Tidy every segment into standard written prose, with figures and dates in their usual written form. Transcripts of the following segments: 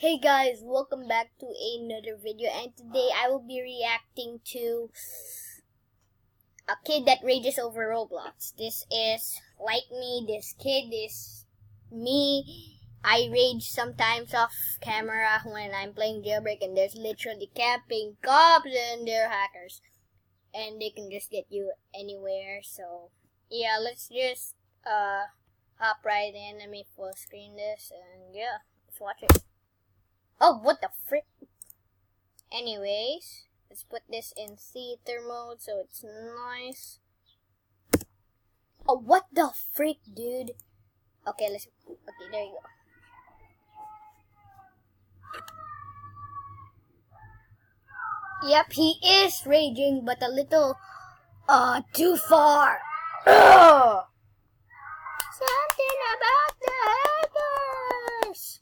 Hey guys, welcome back to another video, and today I will be reacting to a kid that rages over Roblox. This is like me, this kid is me. I rage sometimes off camera when I'm playing jailbreak and there's literally camping cops and they're hackers. And they can just get you anywhere, so yeah, let's just hop right in. Let me full screen this and yeah, let's watch it. Oh, what the frick? Anyways, let's put this in theater mode so it's nice. Oh, what the frick, dude? Okay, there you go. Yep, he is raging, but a little, too far. Ugh! Something about the hackers.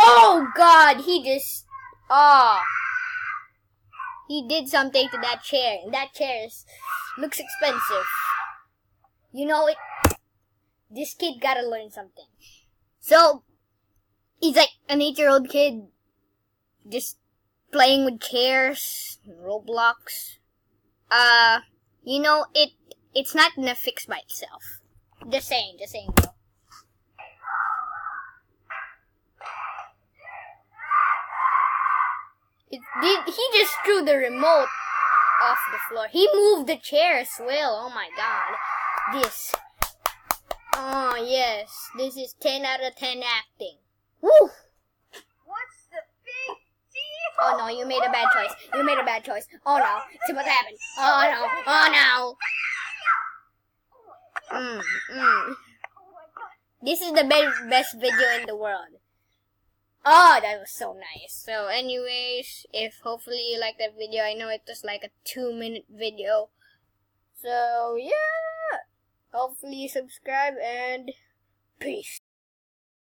Oh God, he did something to that chair, and that chair looks expensive. You know it. This kid gotta learn something. So, he's like an 8-year-old kid, just playing with chairs, Roblox. You know, it's not gonna fix by itself. Just saying, bro. He just threw the remote off the floor. He moved the chair as well. Oh my God. Oh yes. This is 10 out of 10 acting. Woo! What's the big deal? Oh no, you made a bad choice. Oh no, it's about to happen. Oh no. Oh my God. This is the best video in the world. Oh, that was so nice. So anyways, if hopefully you like that video, I know it was like a 2-minute video. So yeah, hopefully you subscribe and peace.